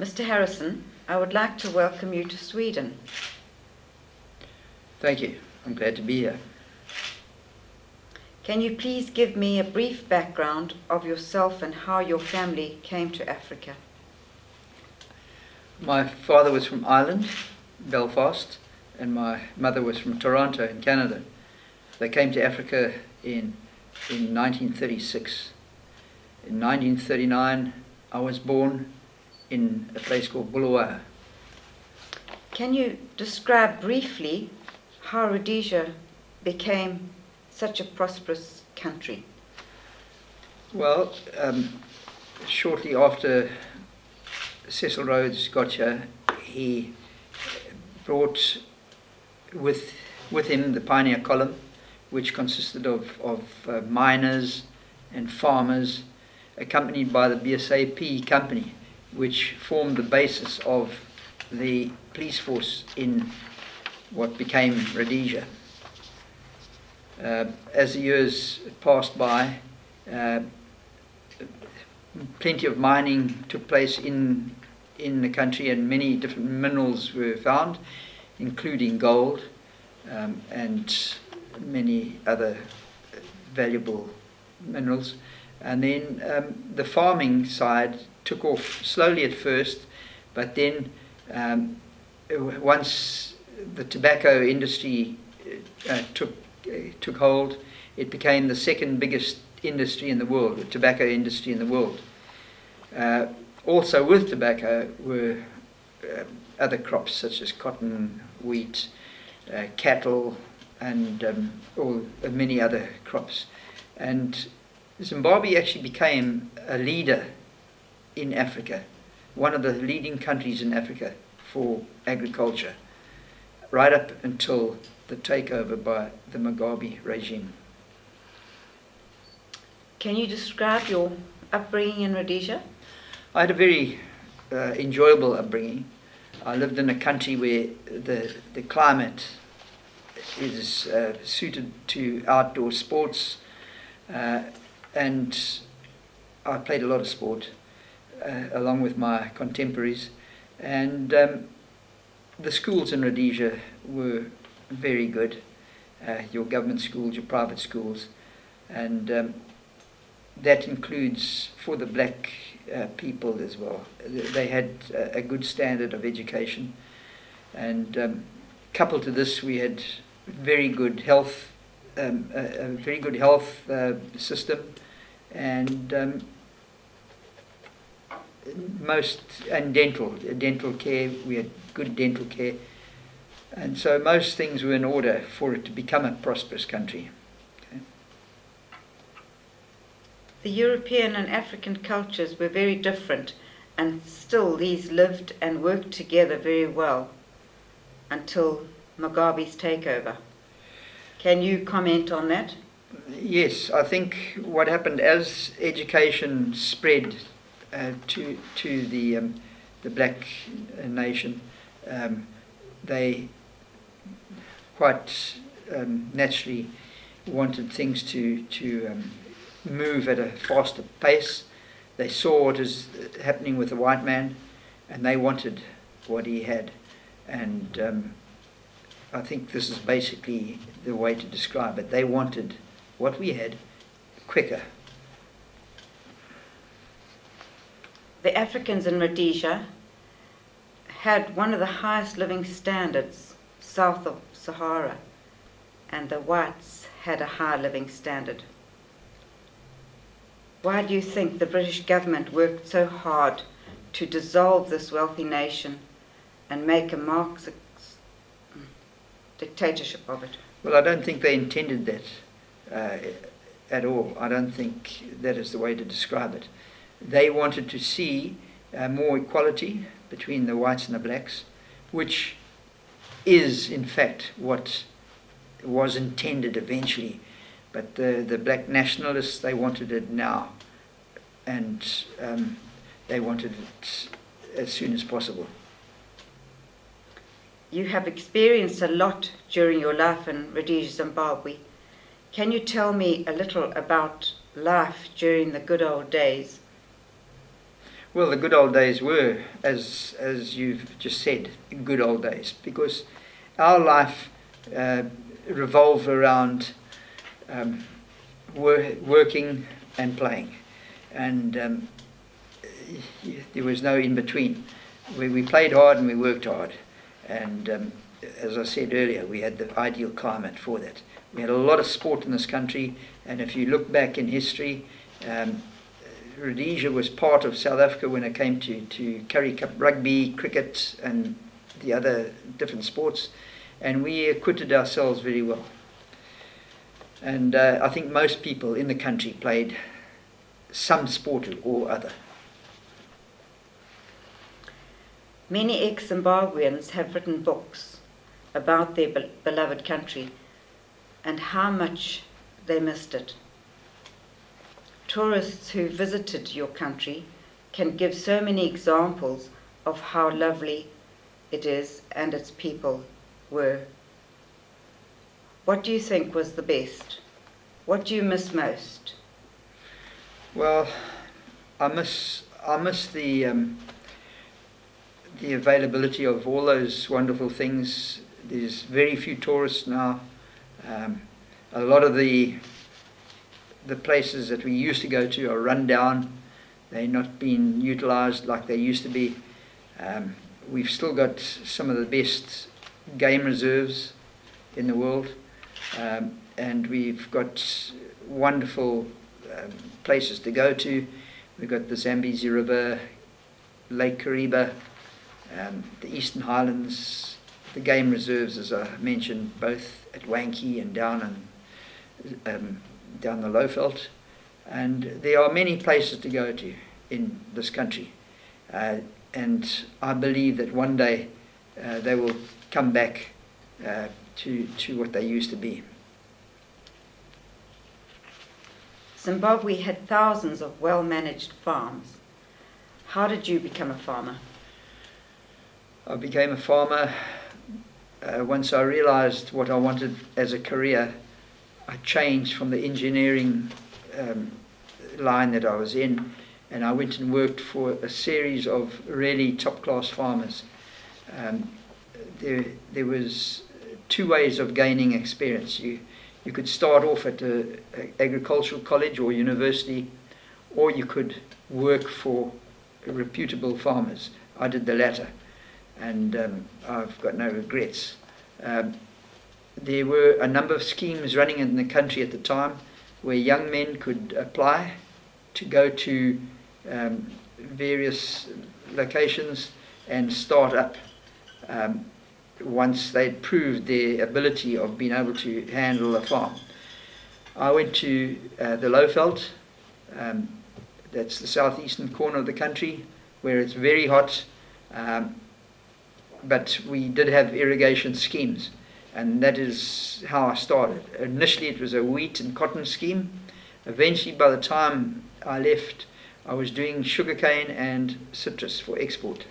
Mr. Harrison, I would like to welcome you to Sweden. Thank you. I'm glad to be here. Can you please give me a brief background of yourself and how your family came to Africa? My father was from Ireland, Belfast, and my mother was from Toronto in Canada. They came to Africa in 1936. In 1939, I was born in a place called Bulawayo. Can you describe briefly how Rhodesia became such a prosperous country? Well, shortly after Cecil Rhodes got here, he brought with him the Pioneer Column, which consisted of miners and farmers, accompanied by the BSAP company, which formed the basis of the police force in what became Rhodesia. As the years passed by, plenty of mining took place in the country, and many different minerals were found, including gold and many other valuable minerals. And then the farming side took off slowly at first, but then once the tobacco industry took hold, it became the second biggest industry in the world, the tobacco industry in the world. Also with tobacco were other crops such as cotton, wheat, cattle, and many other crops. And Zimbabwe actually became a leader in Africa, one of the leading countries in Africa for agriculture, right up until the takeover by the Mugabe regime. Can you describe your upbringing in Rhodesia? I had a very enjoyable upbringing. I lived in a country where the climate is suited to outdoor sports, and I played a lot of sport along with my contemporaries. And the schools in Rhodesia were very good, your government schools, your private schools, and that includes for the black people as well. They had a good standard of education, and coupled to this, we had very good health, a very good health system, and dental care. We had good dental care, and so most things were in order for it to become a prosperous country. The European and African cultures were very different, and still these lived and worked together very well until Mugabe's takeover. Can you comment on that? Yes, I think what happened as education spread to the black nation, they quite naturally wanted things to move at a faster pace. They saw what is happening with the white man, and they wanted what he had. And I think this is basically the way to describe it. They wanted what we had quicker. The Africans in Rhodesia had one of the highest living standards south of Sahara, and the whites had a high living standard. Why do you think the British government worked so hard to dissolve this wealthy nation and make a Marxist dictatorship of it? Well, I don't think they intended that at all. I don't think that is the way to describe it. They wanted to see more equality between the whites and the blacks, which is in fact what was intended eventually. But the black nationalists, they wanted it now, and they wanted it as soon as possible. You have experienced a lot during your life in Rhodesia, Zimbabwe. Can you tell me a little about life during the good old days? Well, the good old days were, as you've just said, good old days, because our life revolved around working and playing, and there was no in between. We played hard and we worked hard, and as I said earlier, we had the ideal climate for that. We had a lot of sport in this country, and if you look back in history, Rhodesia was part of South Africa when it came to Currie Cup rugby, cricket, and the other different sports, and we acquitted ourselves very well. And I think most people in the country played some sport or other. Many ex-Zimbabweans have written books about their beloved country and how much they missed it. Tourists who visited your country can give so many examples of how lovely it is and its people were. What do you think was the best? What do you miss most? Well, I miss the availability of all those wonderful things. There's very few tourists now. A lot of the places that we used to go to are run down. They're not being utilised like they used to be. We've still got some of the best game reserves in the world, and we've got wonderful places to go to. We've got the Zambezi River, Lake Kariba, the Eastern Highlands, the game reserves, as I mentioned, both at Wankie and down the Lowveld, and there are many places to go to in this country, and I believe that one day they will come back to what they used to be. Zimbabwe had thousands of well-managed farms. How did you become a farmer? I became a farmer once I realized what I wanted as a career. I changed from the engineering line that I was in, and I went and worked for a series of really top-class farmers. There was two ways of gaining experience. You could start off at an agricultural college or university, or you could work for reputable farmers. I did the latter, and I've got no regrets. There were a number of schemes running in the country at the time where young men could apply to go to various locations and start up once they'd proved their ability of being able to handle a farm. I went to the Lowveld, that's the southeastern corner of the country, where it's very hot, but we did have irrigation schemes, and that is how I started. Initially it was a wheat and cotton scheme. Eventually, by the time I left, I was doing sugarcane and citrus for export.